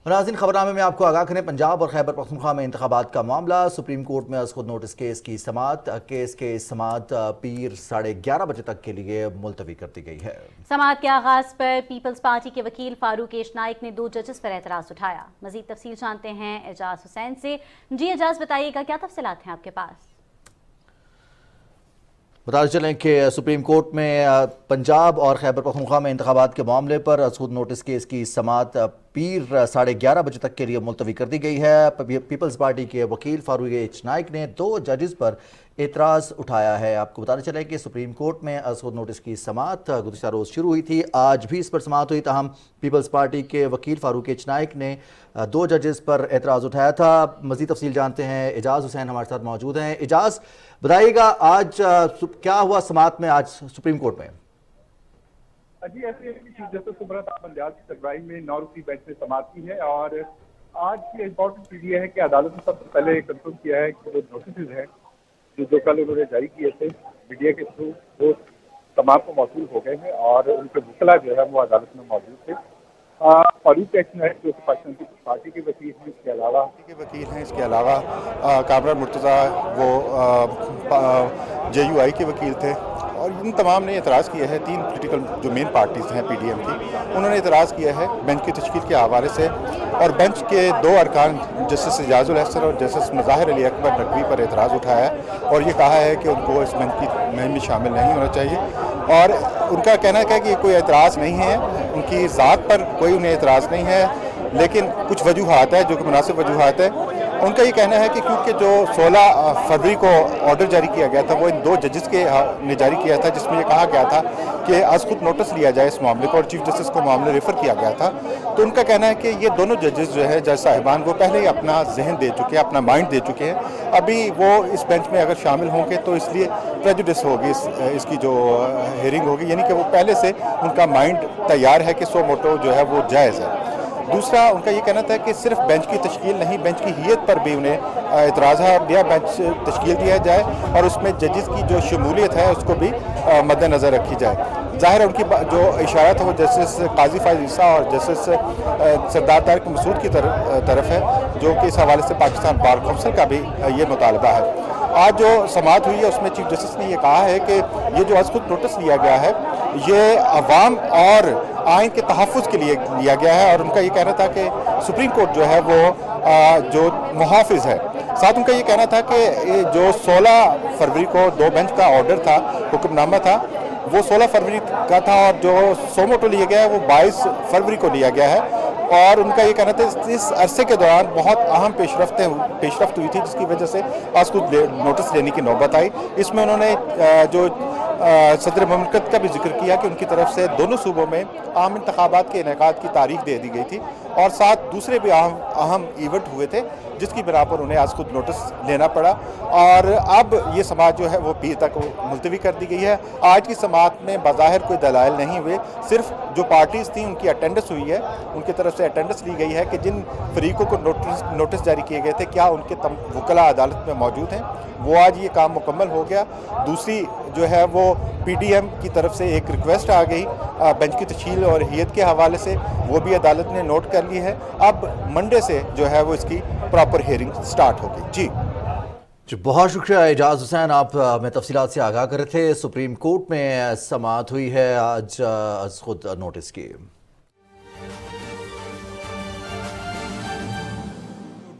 ناظرین، خبرنامے میں آپ کو آگاہ کریں، پنجاب اور خیبر پختونخوا میں انتخابات کا معاملہ، سپریم کورٹ میں از خود نوٹس کیس کی سماعت پیر 11:30 بجے تک کے لیے ملتوی کر دی گئی ہے۔ سماعت کے آغاز پر پیپلز پارٹی کے وکیل فاروق ایش نائک نے 2 ججز پر اعتراض اٹھایا۔ مزید تفصیل جانتے ہیں اعجاز حسین سے۔ جی اعجاز، بتائیے گا کیا تفصیلات ہیں آپ کے پاس؟ بتاتے چلیں کہ سپریم کورٹ میں پنجاب اور خیبر پختونخوا میں انتخابات کے معاملے پر از خود نوٹس کیس کی سماعت پیر 11:30 بجے تک کے لیے ملتوی کر دی گئی ہے۔ پیپلز پارٹی کے وکیل فاروق ایچ نائک نے 2 ججز پر اعتراض اٹھایا ہے۔ آپ کو بتاتے چلیں کہ سپریم کورٹ میں از خود نوٹس کی سماعت گزشتہ روز شروع ہوئی تھی، آج بھی اس پر سماعت ہوئی، تاہم پیپلز پارٹی کے وکیل فاروق ایچ نائک نے 2 ججز پر اعتراض اٹھایا تھا۔ مزید تفصیل جانتے ہیں، اعجاز حسین ہمارے ساتھ موجود ہیں۔ اعجاز، بتائیے گا آج کیا ہوا سماعت میں آج سپریم کورٹ میں؟ جی، ایسے چیف جسٹس عمرت بندیال کی سربراہی میں 9 رکنی بینچ نے سماعت کی ہے، اور آج کی امپورٹنٹ چیز یہ ہے کہ عدالت نے سب سے پہلے کنفرم کیا ہے کہ جو نوٹسز ہیں جو کل انہوں نے جاری کیے تھے میڈیا کے تھرو، وہ تمام کو موصول ہو گئے ہیں اور ان کے وکلاء جو ہے وہ عدالت میں موجود تھے۔ فاروق ایچ نائک جو کہ پاکستان پیپلز پارٹی کے وکیل ہیں، اس کے علاوہ کامران مرتضیٰ وہ جے یو آئی کے وکیل تھے، اور ان تمام نے اعتراض کیا ہے۔ 3 پولیٹیکل جو مین پارٹیز ہیں پی ڈی ایم کی، انہوں نے اعتراض کیا ہے بینچ کی تشکیل کے حوالے سے، اور بینچ کے 2 ارکان جسٹس اعجاز الحسن اور جسٹس مظاہر علی اکبر نقوی پر اعتراض اٹھایا ہے، اور یہ کہا ہے کہ ان کو اس بینچ کی مہم میں شامل نہیں ہونا چاہیے، اور ان کا کہنا ہے کہ یہ کوئی اعتراض نہیں ہے، ان کی ذات پر کوئی انہیں اعتراض نہیں ہے، لیکن کچھ وجوہات ہیں جو کہ مناسب وجوہات ہیں۔ ان کا یہ کہنا ہے کہ کیونکہ جو 16 فروری کو آرڈر جاری کیا گیا تھا وہ ان 2 ججز کے نے جاری کیا تھا، جس میں یہ کہا گیا تھا کہ از خود نوٹس لیا جائے اس معاملے کو، اور چیف جسٹس کو معاملے ریفر کیا گیا تھا، تو ان کا کہنا ہے کہ یہ دونوں ججز جو ہے جج صاحبان وہ پہلے ہی اپنا ذہن دے چکے ہیں، اپنا مائنڈ دے چکے ہیں، ابھی وہ اس بینچ میں اگر شامل ہوں گے تو اس لیے پریجوڈس ہوگی، اس کی جو ہیئرنگ ہوگی، یعنی کہ وہ پہلے سے ان کا مائنڈ تیار ہے کہ سو موٹو جو ہے وہ جائز ہے۔ دوسرا ان کا یہ کہنا تھا کہ صرف بینچ کی تشکیل نہیں، بینچ کی حیت پر بھی انہیں اعتراض ہے، نیا بینچ تشکیل دیا جائے اور اس میں ججز کی جو شمولیت ہے اس کو بھی مد نظر رکھی جائے۔ ظاہر ہے ان کی جو اشارت ہے وہ جسٹس قاضی فائز عیسیٰ اور جسٹس سردار طارق مسعود کی طرف ہے، جو کہ اس حوالے سے پاکستان بار کونسل کا بھی یہ مطالبہ ہے۔ آج جو سماعت ہوئی ہے اس میں چیف جسٹس نے یہ کہا ہے کہ یہ جو از خود نوٹس لیا گیا ہے یہ عوام اور آئین کے تحفظ کے لیے لیا گیا ہے، اور ان کا یہ کہنا تھا کہ سپریم کورٹ جو ہے وہ جو محافظ ہے۔ ساتھ ان کا یہ کہنا تھا کہ جو 16 فروری کو 2 بینچ کا آرڈر تھا، حکم نامہ تھا، وہ 16 فروری کا تھا، اور جو سو موٹو لیا گیا ہے وہ 22 فروری کو لیا گیا ہے، اور ان کا یہ کہنا تھا اس عرصے کے دوران بہت اہم پیش رفت ہوئی تھی، جس کی وجہ سے آج خود نوٹس لینے کی نوبت آئی۔ اس میں انہوں نے جو صدر مملکت کا بھی ذکر کیا کہ ان کی طرف سے دونوں صوبوں میں عام انتخابات کے انعقاد کی تاریخ دے دی گئی تھی، اور ساتھ دوسرے بھی اہم ایونٹ ہوئے تھے جس کی بنا پر انہیں آج خود نوٹس لینا پڑا، اور اب یہ سماعت جو ہے وہ پیر تک ملتوی کر دی گئی ہے۔ آج کی سماعت میں بظاہر کوئی دلائل نہیں ہوئے، صرف جو پارٹیز تھیں ان کی اٹینڈنس ہوئی ہے، ان کی طرف سے اٹینڈنس لی گئی ہے کہ جن فریقوں کو نوٹس جاری کیے گئے تھے کیا ان کے وکلاء عدالت میں موجود ہیں، وہ آج یہ کام مکمل ہو گیا۔ دوسری جو ہے وہ پی ڈی ایم کی طرف سے ایک ریکویسٹ آ گئی بینچ کی تشکیل اور حیت کے حوالے سے، وہ بھی عدالت نے نوٹ کر لی ہے۔ اب منڈے سے جو ہے وہ اس کی پراپر ہیئرنگ سٹارٹ ہوگی۔ جی بہت شکریہ اعجاز حسین، آپ میں تفصیلات سے آگاہ کر رہے تھے۔ سپریم کورٹ میں سماعت ہوئی ہے آج از خود نوٹس کی۔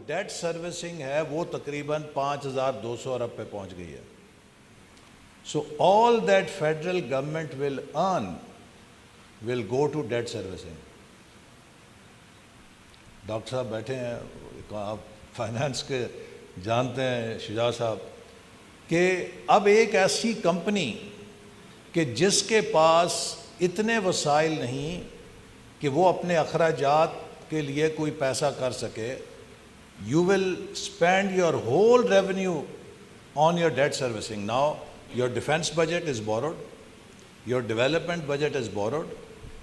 ڈیٹ سروسنگ ہے وہ تقریباً 5200 ارب پہ پہنچ گئی ہے۔ So all that federal government will earn will go to debt servicing. Doctor صاحب بیٹھے ہیں، آپ فائنانس کے جانتے ہیں شجاع صاحب، کہ اب ایک ایسی کمپنی کہ جس کے پاس اتنے وسائل نہیں کہ وہ اپنے اخراجات کے لیے کوئی پیسہ کر سکے، you will spend your whole revenue on your debt servicing. Now your defense budget is borrowed, your development budget is borrowed,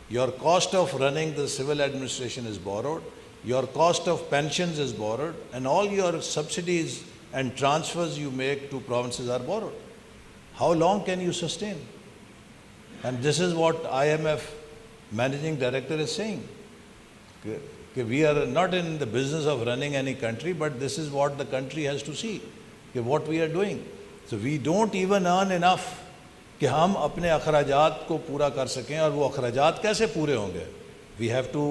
your cost of running the civil administration is borrowed, your cost of pensions is borrowed, and all your subsidies and transfers you make to provinces are borrowed. How long can you sustain? And this is what IMF managing director is saying, کہ we are not in the business of running any country, but this is what the country has to see, کہ what we are doing. So we don't even earn enough کہ ہم اپنے اخراجات کو پورا کر سکیں. اور وہ اخراجات کیسے پورے ہوں گے؟ We have to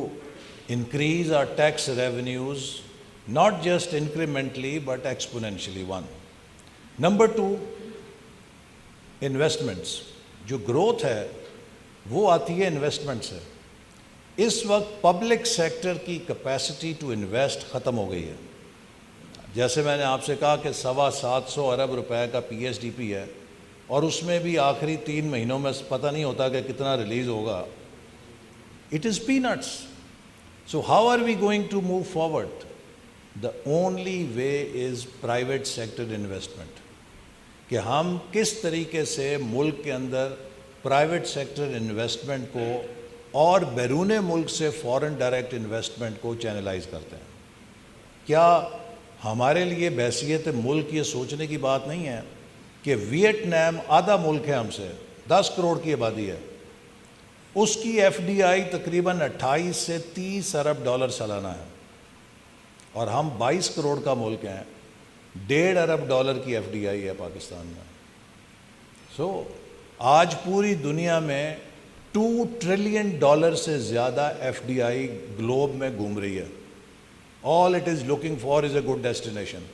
increase our tax revenues, not just incrementally but exponentially. One. Number two, investments. جو گروتھ ہے وہ آتی ہے انویسٹمنٹ سے. اس وقت پبلک سیکٹر کی کیپیسٹی ٹو انویسٹ ختم ہو گئی ہے. جیسے میں نے آپ سے کہا کہ 750 ارب روپے کا پی ایس ڈی پی ہے اور اس میں بھی آخری 3 مہینوں میں پتہ نہیں ہوتا کہ کتنا ریلیز ہوگا. It is peanuts. So how are we going to move forward? The only way is private sector investment. کہ ہم کس طریقے سے ملک کے اندر پرائیویٹ سیکٹر انویسٹمنٹ کو اور بیرون ملک سے فورن ڈائریکٹ انویسٹمنٹ کو چینلائز کرتے ہیں. کیا ہمارے لیے بحیثیت ملک یہ سوچنے کی بات نہیں ہے کہ ویتنام آدھا ملک ہے ہم سے, 10 کروڑ کی آبادی ہے, اس کی ایف ڈی آئی تقریباً 28 سے 30 ارب ڈالر سالانہ ہے, اور ہم 22 کروڑ کا ملک ہیں, 1.5 ارب ڈالر کی ایف ڈی آئی ہے پاکستان میں. سو آج پوری دنیا میں 2 ٹریلین ڈالر سے زیادہ ایف ڈی آئی گلوب میں گھوم رہی ہے. All it is looking for is a good destination.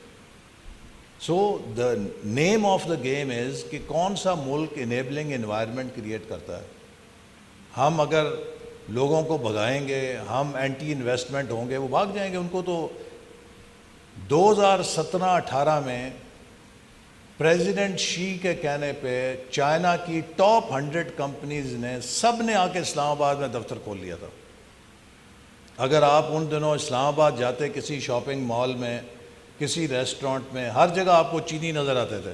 So the name of the game is کہ کون سا ملک enabling environment create کرتا ہے. ہم اگر لوگوں کو بھگائیں گے, ہم اینٹی انویسٹمنٹ ہوں گے, وہ بھاگ جائیں گے. ان کو تو 2017-18 میں پریزیڈنٹ شی کے کہنے پہ چائنا کی ٹاپ 100 کمپنیز نے سب نے آ کے اسلام آباد میں دفتر کھول لیا تھا. اگر آپ ان دنوں اسلام آباد جاتے کسی شاپنگ مال میں, کسی ریسٹورنٹ میں, ہر جگہ آپ کو چینی نظر آتے تھے,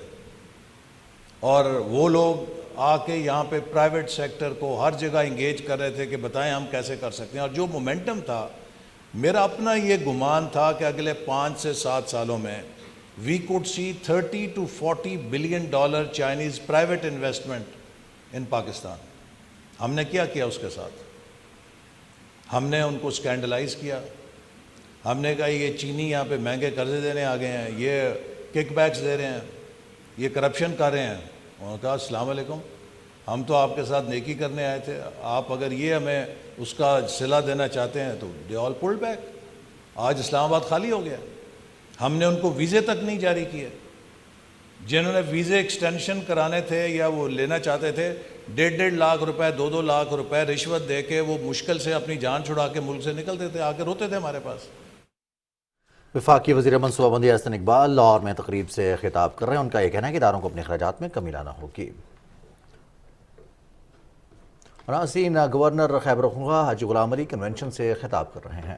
اور وہ لوگ آ کے یہاں پہ پرائیویٹ سیکٹر کو ہر جگہ انگیج کر رہے تھے کہ بتائیں ہم کیسے کر سکتے ہیں. اور جو مومنٹم تھا, میرا اپنا یہ گمان تھا کہ اگلے 5 سے 7 سالوں میں we could see 30 to 40 billion dollar Chinese private investment in Pakistan. ہم نے کیا اس کے ساتھ؟ ہم نے ان کو سکینڈلائز کیا. ہم نے کہا یہ چینی یہاں پہ مہنگے قرضے دینے آ گئے ہیں, یہ کک بیکس دے رہے ہیں, یہ کرپشن کر رہے ہیں. انہوں نے کہا السلام علیکم, ہم تو آپ کے ساتھ نیکی کرنے آئے تھے, آپ اگر یہ ہمیں اس کا صلہ دینا چاہتے ہیں تو دے آل پولڈ بیک. آج اسلام آباد خالی ہو گیا. ہم نے ان کو ویزے تک نہیں جاری کیے. جنہوں نے ویزے ایکسٹینشن کرانے تھے یا وہ لینا چاہتے تھے, 1.5 لاکھ روپے 2 لاکھ روپے رشوت دے کے وہ مشکل سے اپنی جان چھڑا کے ملک سے نکلتے تھے, آ کے روتے تھے ہمارے پاس. وفاقی وزیر منصوبہ بندی احسن اقبال لاہور میں تقریب سے خطاب کر رہے ہیں. ان کا یہ کہنا ہے کہ اداروں کو اپنے اخراجات میں کمی لانا ہوگی. ناظرین, گورنر خیبر پختونخوا حاجی غلام علی کنونشن سے خطاب کر رہے ہیں.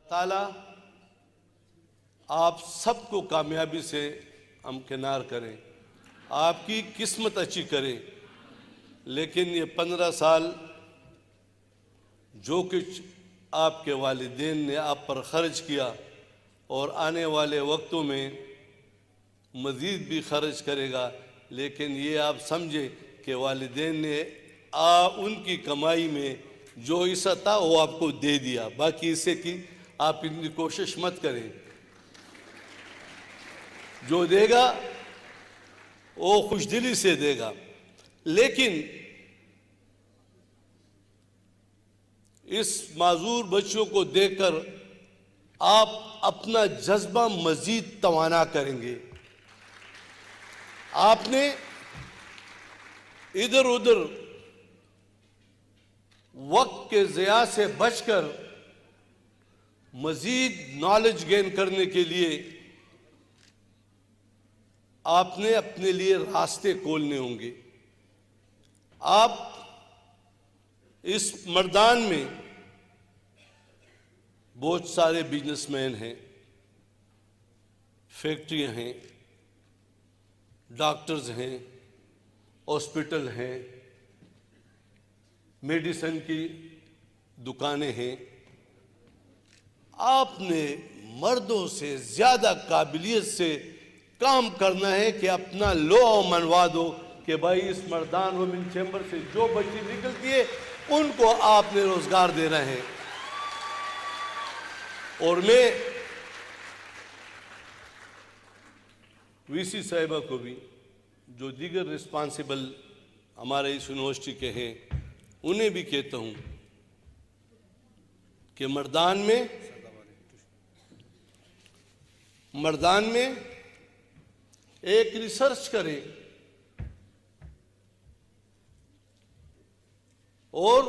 تعالیٰ آپ سب کو کامیابی سے ہمکنار کریں, آپ کی قسمت اچھی کریں. لیکن یہ 15 سال جو کچھ آپ کے والدین نے آپ پر خرچ کیا اور آنے والے وقتوں میں مزید بھی خرچ کرے گا, لیکن یہ آپ سمجھے کہ والدین نے ان کی کمائی میں جو حصہ تھا وہ آپ کو دے دیا, باقی حصے کی آپ اتنی کوشش مت کریں. جو دے گا وہ خوش دلی سے دے گا, لیکن اس معذور بچوں کو دیکھ کر آپ اپنا جذبہ مزید توانا کریں گے. آپ نے ادھر ادھر وقت کے ضیاع سے بچ کر مزید نالج گین کرنے کے لیے آپ نے اپنے لیے راستے کھولنے ہوں گے. آپ اس میدان میں بہت سارے بزنس مین ہیں, فیکٹریاں ہیں, ڈاکٹرز ہیں, ہاسپٹل ہیں, میڈیسن کی دکانیں ہیں. آپ نے مردوں سے زیادہ قابلیت سے کام کرنا ہے کہ اپنا لو منوا دو کہ بھائی اس مردان وومن چیمبر سے جو بچی نکلتی ہے ان کو آپ نے روزگار دینا ہے. اور میں وی سی صاحبہ کو بھی، جو دیگر رسپانسبل ہمارے اس یونیورسٹی کے ہیں، انہیں بھی کہتا ہوں کہ مردان میں ایک ریسرچ کریں اور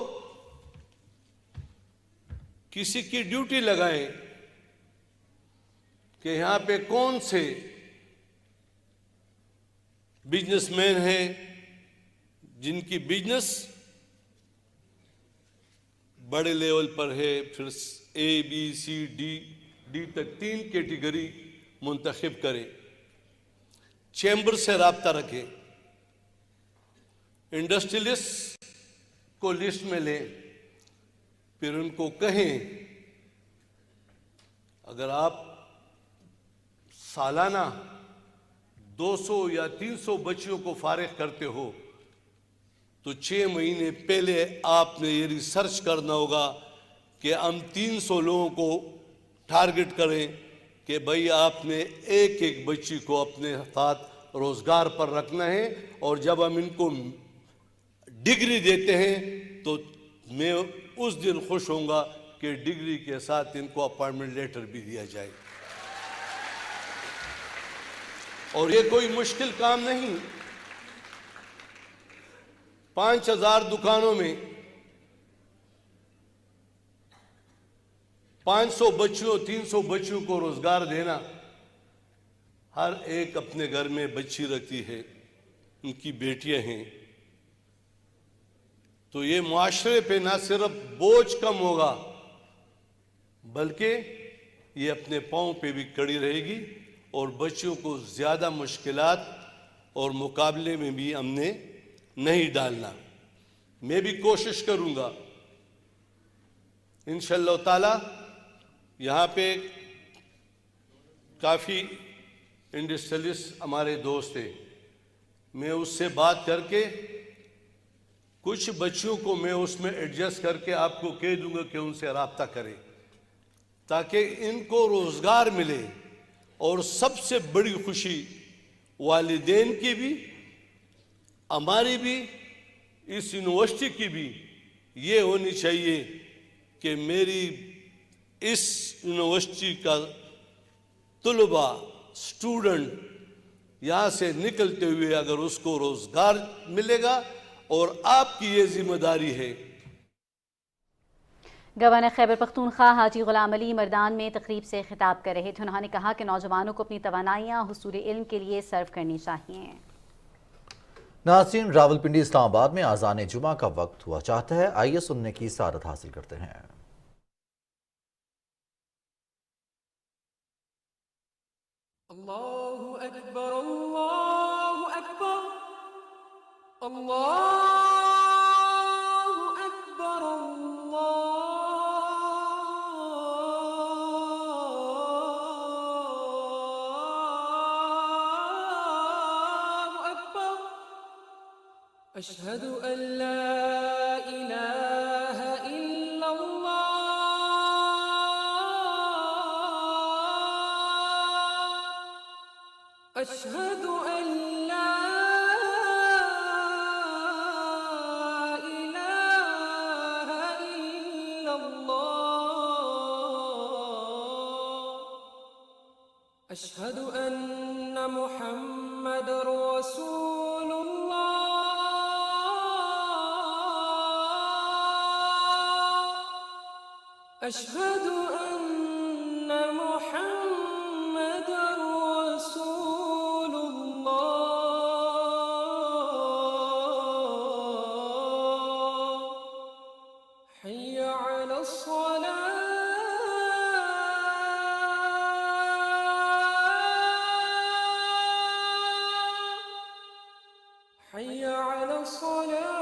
کسی کی ڈیوٹی لگائیں کہ یہاں پہ کون سے بزنس مین ہیں جن کی بزنس بڑے لیول پر ہے، پھر اے بی سی ڈی تک 3 کیٹیگری منتخب کریں، چیمبر سے رابطہ رکھیں، انڈسٹریلسٹ کو لسٹ میں لیں، پھر ان کو کہیں اگر آپ سالانہ 200 یا 300 بچیوں کو فارغ کرتے ہو تو 6 مہینے پہلے آپ نے یہ ریسرچ کرنا ہوگا کہ ہم 300 لوگوں کو ٹارگٹ کریں کہ بھئی آپ نے ایک ایک بچی کو اپنے ساتھ روزگار پر رکھنا ہے، اور جب ہم ان کو ڈگری دیتے ہیں تو میں اس دن خوش ہوں گا کہ ڈگری کے ساتھ ان کو اپائنٹمنٹ لیٹر بھی دیا جائے۔ اور یہ کوئی مشکل کام نہیں، 5000 دکانوں میں 500 بچیوں 300 بچیوں کو روزگار دینا، ہر ایک اپنے گھر میں بچی رکھتی ہے، ان کی بیٹیاں ہیں، تو یہ معاشرے پہ نہ صرف بوجھ کم ہوگا بلکہ یہ اپنے پاؤں پہ بھی کڑی رہے گی، اور بچیوں کو زیادہ مشکلات اور مقابلے میں بھی ہم نے نہیں ڈالنا۔ میں بھی کوشش کروں گا انشاءاللہ تعالی۔ یہاں پہ کافی انڈسٹریلسٹ ہمارے دوست ہیں، میں اس سے بات کر کے کچھ بچیوں کو میں اس میں ایڈجسٹ کر کے آپ کو کہہ دوں گا کہ ان سے رابطہ کریں تاکہ ان کو روزگار ملے، اور سب سے بڑی خوشی والدین کی بھی، ہماری بھی، اس یونیورسٹی کی بھی یہ ہونی چاہیے کہ میری اس یونیورسٹی کا طلباء، اسٹوڈنٹ یہاں سے نکلتے ہوئے اگر اس کو روزگار ملے گا، اور آپ کی یہ ذمہ داری ہے۔ گورنر خیبر پختونخوا حاجی غلام علی مردان میں تقریب سے خطاب کر رہے تھے۔ انہوں نے کہا کہ نوجوانوں کو اپنی توانائیاں حصول علم کے لیے صرف کرنی چاہیے۔ ناظرین، راولپنڈی اسلام آباد میں اذان جمعہ کا وقت ہوا چاہتا ہے، آئیے سننے کی سعادت حاصل کرتے ہیں۔ اللہ اکبر اللہ اکبر اللہ اکبر اللہ اکبر اشہد ان لا الہ الا اللہ اشہد ان لا الہ الا اللہ اشہد ان محمد رسول اللہ اشہد ان محمد رسول اللہ حی علی الصلاة حی علی الصلاة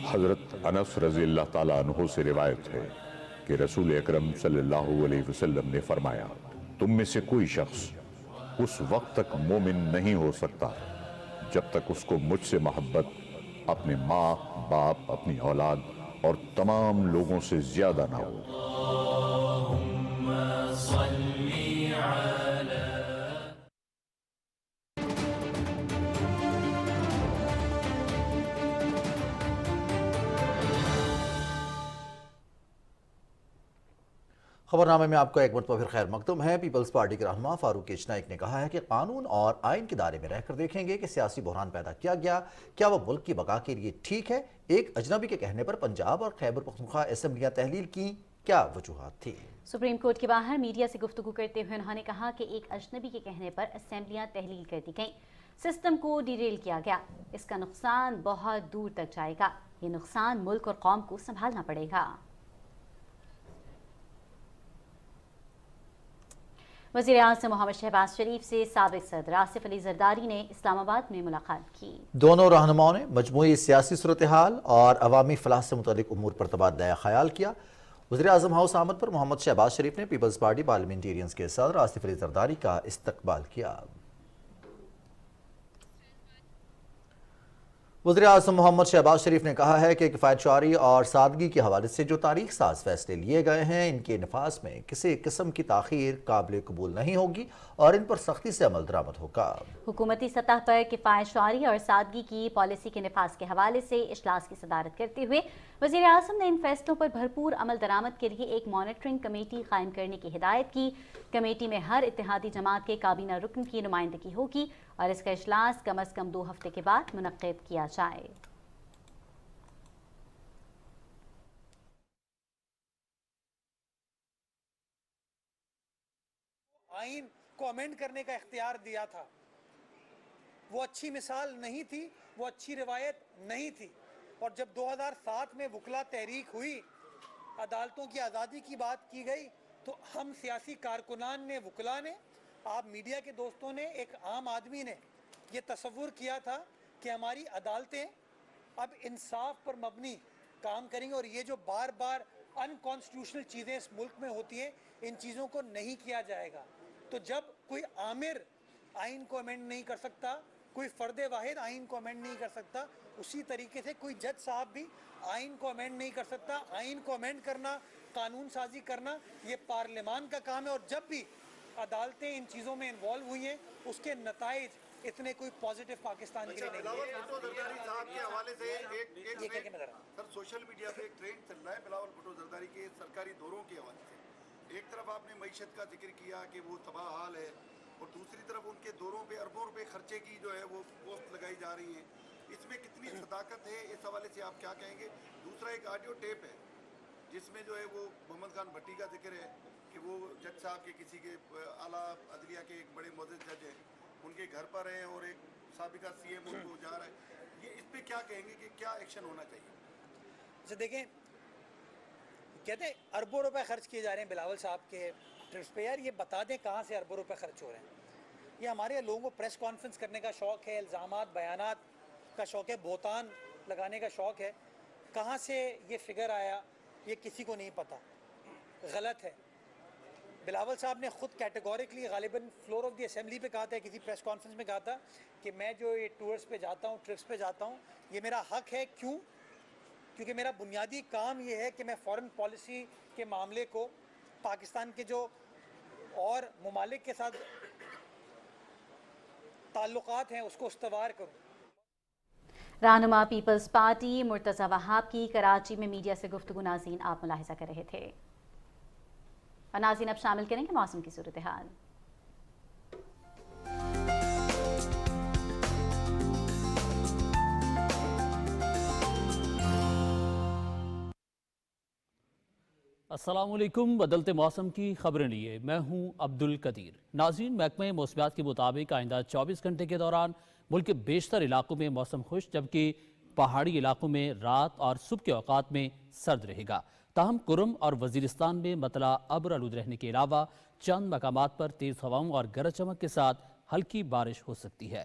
حضرت انس رضی اللہ تعالیٰ عنہ سے روایت ہے کہ رسول اکرم صلی اللہ علیہ وسلم نے فرمایا، تم میں سے کوئی شخص اس وقت تک مومن نہیں ہو سکتا جب تک اس کو مجھ سے محبت اپنے ماں باپ، اپنی اولاد اور تمام لوگوں سے زیادہ نہ ہو۔ خبرنامے میں آپ کا ایک مرتبہ پھر خیر مقدم ہے۔ پیپلز پارٹی کے رہنما فاروق کیشنائک نے کہا ہے کہ قانون اور آئین کے دائرے میں رہ کر دیکھیں گے کہ سیاسی بحران پیدا کیا گیا کیا وہ ملک کی بقا کے لیے ٹھیک ہے۔ ایک اجنبی کے کہنے پر پنجاب اور خیبر پختونخوا اسمبلیاں تحلیل کی، کیا وجوہات تھی؟ سپریم کورٹ کے باہر میڈیا سے گفتگو کرتے ہوئے انہوں نے کہا کہ ایک اجنبی کے کہنے پر اسمبلیاں تحلیل کر دی گئیں، سسٹم کو ڈیریل کیا گیا، اس کا نقصان بہت دور تک جائے گا، یہ نقصان ملک اور قوم کو سنبھالنا پڑے گا۔ وزیر اعظم محمد شہباز شریف سے سابق صدر آصف علی زرداری نے اسلام آباد میں ملاقات کی۔ دونوں رہنماؤں نے مجموعی سیاسی صورتحال اور عوامی فلاح سے متعلق امور پر تبادلہ خیال کیا۔ وزیر اعظم ہاؤس آمد پر محمد شہباز شریف نے پیپلز پارٹی پارلیمنٹیرینز کے صدر آصف علی زرداری کا استقبال کیا۔ وزیر اعظم محمد شہباز شریف نے کہا ہے کہ کفایت شعاری اور سادگی کے حوالے سے جو تاریخ ساز فیصلے لیے گئے ہیں ان کے نفاذ میں کسی قسم کی تاخیر قابل قبول نہیں ہوگی اور ان پر سختی سے عمل درآمد ہوگا۔ حکومتی سطح پر کفایت شعاری اور سادگی کی پالیسی کے نفاذ کے حوالے سے اجلاس کی صدارت کرتے ہوئے وزیر اعظم نے ان فیصلوں پر بھرپور عمل درآمد کے لیے ایک مانیٹرنگ کمیٹی قائم کرنے کی ہدایت کی۔ کمیٹی میں ہر اتحادی جماعت کے کابینہ رکن کی نمائندگی ہوگی اور اس کا اجلاس کم از کم 2 ہفتے کے بعد منعقد کیا جائے۔ آئین کو امینڈ کرنے کا اختیار دیا تھا، وہ اچھی مثال نہیں تھی، وہ اچھی روایت نہیں تھی، اور جب 2007 میں وکلا تحریک ہوئی، عدالتوں کی آزادی کی بات کی گئی، تو ہم سیاسی کارکنان نے، وکلا نے، آپ میڈیا کے دوستوں نے، ایک عام آدمی نے یہ تصور کیا تھا کہ ہماری عدالتیں اب انصاف پر مبنی کام کریں گے، اور یہ جو بار بار ان کانسٹیٹیوشنل چیزیں اس ملک میں ہوتی ہیں، ان چیزوں کو نہیں کیا جائے گا۔ تو جب کوئی آمر آئین کو امینڈ نہیں کر سکتا، کوئی فرد واحد آئین کو امینڈ نہیں کر سکتا، اسی طریقے سے کوئی جج صاحب بھی آئین کو امینڈ نہیں کر سکتا۔ آئین کو امینڈ کرنا، قانون سازی کرنا، یہ پارلیمان کا کام ہے، اور جب بھی عدالتیں ان چیزوں میں انوالو ہوئی ہیں اس کے نتائج اتنے کوئی پازیٹیو پاکستان کے لیے نہیں بلاول بھٹو زرداری صاحب کے حوالے سے ایک سر سوشل میڈیا پہ ایک ٹرینڈ چل رہا ہے بلاول بھٹو زرداری کے سرکاری دوروں کے حوالے سے۔ ایک طرف آپ نے معیشت کا ذکر کیا کہ وہ تباہ حال ہے، اور دوسری طرف ان کے دوروں پہ اربوں روپے خرچے کی جو ہے وہ پوسٹ لگائی جا رہی ہیں، اس میں کتنی صداقت ہے، اس حوالے سے آپ کیا کہیں گے؟ دوسرا ایک آڈیو ٹیپ ہے جس میں جو ہے وہ محمد خان بھٹی کا ذکر ہے کہ وہ جج صاحب کے کسی کے اعلیٰ عدلیہ کے ایک بڑے معزز جج ہیں، ان کے گھر پر ہیں اور ایک سابقہ سی ایم ان کو جا رہا ہے، یہ اس پہ کیا کہیں گے کہ کیا ایکشن ہونا چاہیے؟ دیکھیں، کہتے ہیں اربوں روپے خرچ کیے جا رہے ہیں بلاول صاحب کے ٹرپس پہ، یار یہ بتا دیں کہاں سے اربوں روپے خرچ ہو رہے ہیں۔ یہ ہمارے لوگوں کو پریس کانفرنس کرنے کا شوق ہے، الزامات بیانات کا شوق ہے، بہتان لگانے کا شوق ہے، کہاں سے یہ فگر آیا یہ کسی کو نہیں پتہ، غلط ہے۔ بلاول صاحب نے خود کیٹیگوریکلی غالباً فلور آف دی اسمبلی پہ کہا تھا، کسی پریس کانفرنس میں کہا تھا کہ میں جو یہ ٹورس پہ جاتا ہوں، ٹرپس پہ جاتا ہوں، یہ میرا حق ہے۔ کیوں؟ کیونکہ میرا بنیادی کام یہ ہے کہ میں فارن پالیسی کے معاملے کو پاکستان کے جو اور ممالک کے ساتھ تعلقات ہیں اس کو استوار کروں۔ رہنما پیپلز پارٹی مرتضی وہاب کی کراچی میں میڈیا سے گفتگو ناظرین آپ ملاحظہ کر رہے تھے، اور ناظرین اب شامل کریں گے موسم کی صورتحال۔ السلام علیکم، بدلتے موسم کی خبریں لیے میں ہوں عبد القدیر۔ ناظرین، محکمہ موسمیات کے مطابق آئندہ 24 گھنٹے کے دوران ملک کے بیشتر علاقوں میں موسم خشک، جبکہ پہاڑی علاقوں میں رات اور صبح کے اوقات میں سرد رہے گا۔ تاہم کرم اور وزیرستان میں مطلع ابر آلود رہنے کے علاوہ چند مقامات پر تیز ہواؤں اور گرج چمک کے ساتھ ہلکی بارش ہو سکتی ہے۔